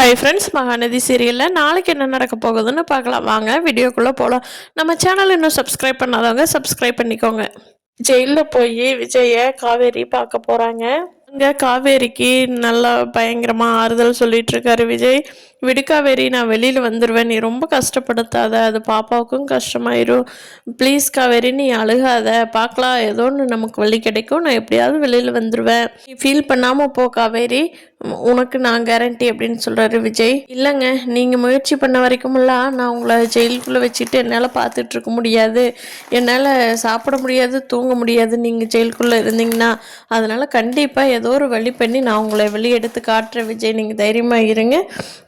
Hi friends, Mahanadi சீரியலில் நாளைக்கு என்ன நடக்க போகுதுன்னு பார்க்கலாம். வாங்க வீடியோக்குள்ளே போகலாம். நம்ம சேனல் இன்னும் சப்ஸ்கிரைப் பண்ணாதவங்க சப்ஸ்கிரைப் பண்ணிக்கோங்க. ஜெயிலில் போய் விஜயை காவேரி பார்க்க போகிறாங்க. அங்கே காவேரிக்கு நல்லா பயங்கரமாக ஆறுதல் சொல்லிட்டு இருக்காரு விஜய். விடு காவேரி, நான் வெளியில் வந்துடுவேன், நீ ரொம்ப கஷ்டப்படுத்தாத, அது பாப்பாவுக்கும் கஷ்டமாயிரும். ப்ளீஸ் காவேரி, நீ அழுகாத, பார்க்கலாம், ஏதோ ஒன்று நமக்கு வழி கிடைக்கும், நான் எப்படியாவது வெளியில் வந்துடுவேன், நீ ஃபீல் பண்ணாமல் போ காவேரி, உனக்கு நான் கேரண்டி அப்படின்னு சொல்கிறாரு விஜய். இல்லைங்க, நீங்கள் முயற்சி பண்ண வரைக்குமெல்லாம் நான் உங்களை ஜெயிலுக்குள்ளே வச்சுட்டு என்னால் பார்த்துட்ருக்க முடியாது, என்னால் சாப்பிட முடியாது, தூங்க முடியாது நீங்கள் ஜெயிலுக்குள்ளே இருந்தீங்கன்னா. அதனால் கண்டிப்பாக ஏதோ ஒரு வழி பண்ணி நான் உங்களை வெளியெடுத்து காட்டுறேன் விஜய், நீங்கள் தைரியமாக இருங்க,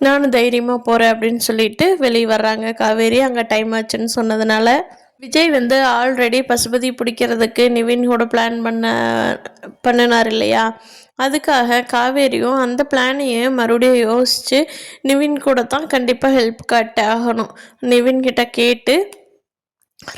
நானும் தைரியமாக போகிறேன் அப்படின்னு சொல்லிட்டு வெளியே வர்றாங்க காவேரி. அங்கே டைம் ஆச்சுன்னு சொன்னதுனால விஜய் ஆல்ரெடி பசுபதி பிடிக்கிறதுக்கு நிவின் கூட பிளான் பண்ணினார் இல்லையா, அதுக்காக காவேரியும் அந்த பிளானையே மறுபடியும் யோசித்து நிவின் கூட தான் கண்டிப்பாக ஹெல்ப் காட்ட ஆகணும். நிவின் கிட்ட கேட்டு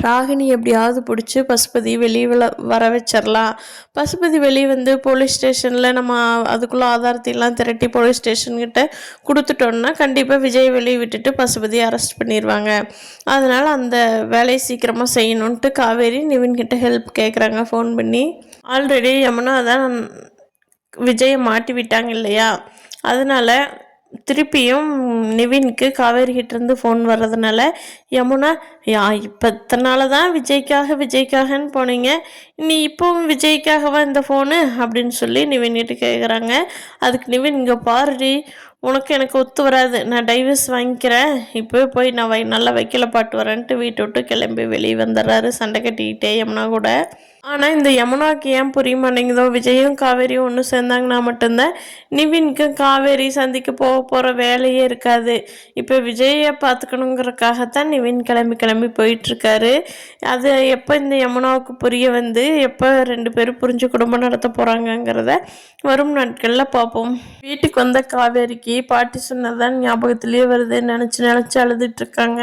ராகினி எப்படியாவது பிடிச்சி பசுபதி வெளியே வர வச்சிடலாம். பசுபதி வெளியே போலீஸ் ஸ்டேஷனில் நம்ம அதுக்குள்ளே ஆதாரத்தையெல்லாம் திரட்டி போலீஸ் ஸ்டேஷன்கிட்ட கொடுத்துட்டோன்னா கண்டிப்பாக விஜய் வெளியே விட்டுட்டு பசுபதி அரெஸ்ட் பண்ணிடுவாங்க. அதனால் அந்த வேலையை சீக்கிரமாக செய்யணுன்ட்டு காவேரி நிவின்கிட்ட ஹெல்ப் கேட்குறாங்க ஃபோன் பண்ணி. ஆல்ரெடி யமுனா தான் விஜயை மாட்டி விட்டாங்க இல்லையா, அதனால் திருப்பியும் நிவினுக்கு காவேரிகிட்டேருந்து ஃபோன் வர்றதுனால யமுனா, இப்போ இத்தனை நாள் தான் விஜய்க்காகன்னு போனீங்க, நீ இப்போவும் விஜய்க்காகவா இந்த ஃபோனு அப்படின்னு சொல்லி நிவின்கிட்ட கேட்குறாங்க. அதுக்கு நிவின், இங்கே பாருடி, உனக்கு எனக்கு ஒத்து வராது, நான் டைவர்ஸ் வாங்கிக்கிறேன், இப்போவே போய் நான் நல்லா வைக்கல பாட்டு வரேன்ட்டு வீட்டை விட்டு கிளம்பி வெளியே வந்துடுறாரு சண்டை கட்டிக்கிட்டே யமுனா கூட. ஆனால் இந்த யமுனாவுக்கு ஏன் புரிய மாட்டேங்குதோ, விஜயும் காவேரியும் ஒன்று சேர்ந்தாங்கன்னா மட்டும்தான் நிவினுக்கு காவேரி சந்திக்க போகிற வேலையே இருக்காது. இப்போ விஜயை பார்த்துக்கணுங்கிறக்காகத்தான் நிவின் கிளம்பி போயிட்டுருக்காரு. அது எப்போ இந்த யமுனாவுக்கு புரிய எப்போ 2 பேரும் புரிஞ்சு குடும்பம் நடத்த போகிறாங்கங்கிறத வரும் நாட்களில் பார்ப்போம். வீட்டுக்கு வந்த காவேரிக்கு பாட்டி சொன்னதான் ஞாபகத்திலேயே வருது, நினச்சி அழுதுட்டுருக்காங்க.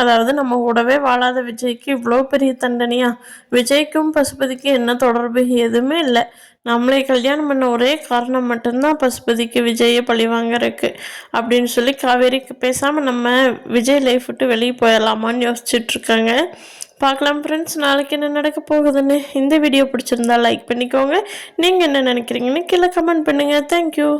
அதாவது நம்ம கூடவே வாழாத விஜய்க்கு இவ்வளோ பெரிய தண்டனையா, விஜய்க்கும் பசுபதிக்கும் என்ன தொடர்பு, எதுவுமே இல்லை, நம்மளே கல்யாணம் பண்ண ஒரே காரணம் மட்டும்தான் பசுபதிக்கு விஜயை பழி வாங்கறதுக்கு அப்படின்னு சொல்லி காவேரிக்கு பேசாமல் நம்ம விஜய் லைஃப் விட்டு வெளியே போயிடலாமான்னு யோசிச்சுட்ருக்காங்க. பார்க்கலாம் ஃப்ரெண்ட்ஸ், நாளைக்கு என்ன நடக்க போகுதுன்னு. இந்த வீடியோ பிடிச்சிருந்தா லைக் பண்ணிக்கோங்க. நீங்கள் என்ன நினைக்கிறீங்கன்னு கீழே கமெண்ட் பண்ணுங்கள். தேங்க்யூ.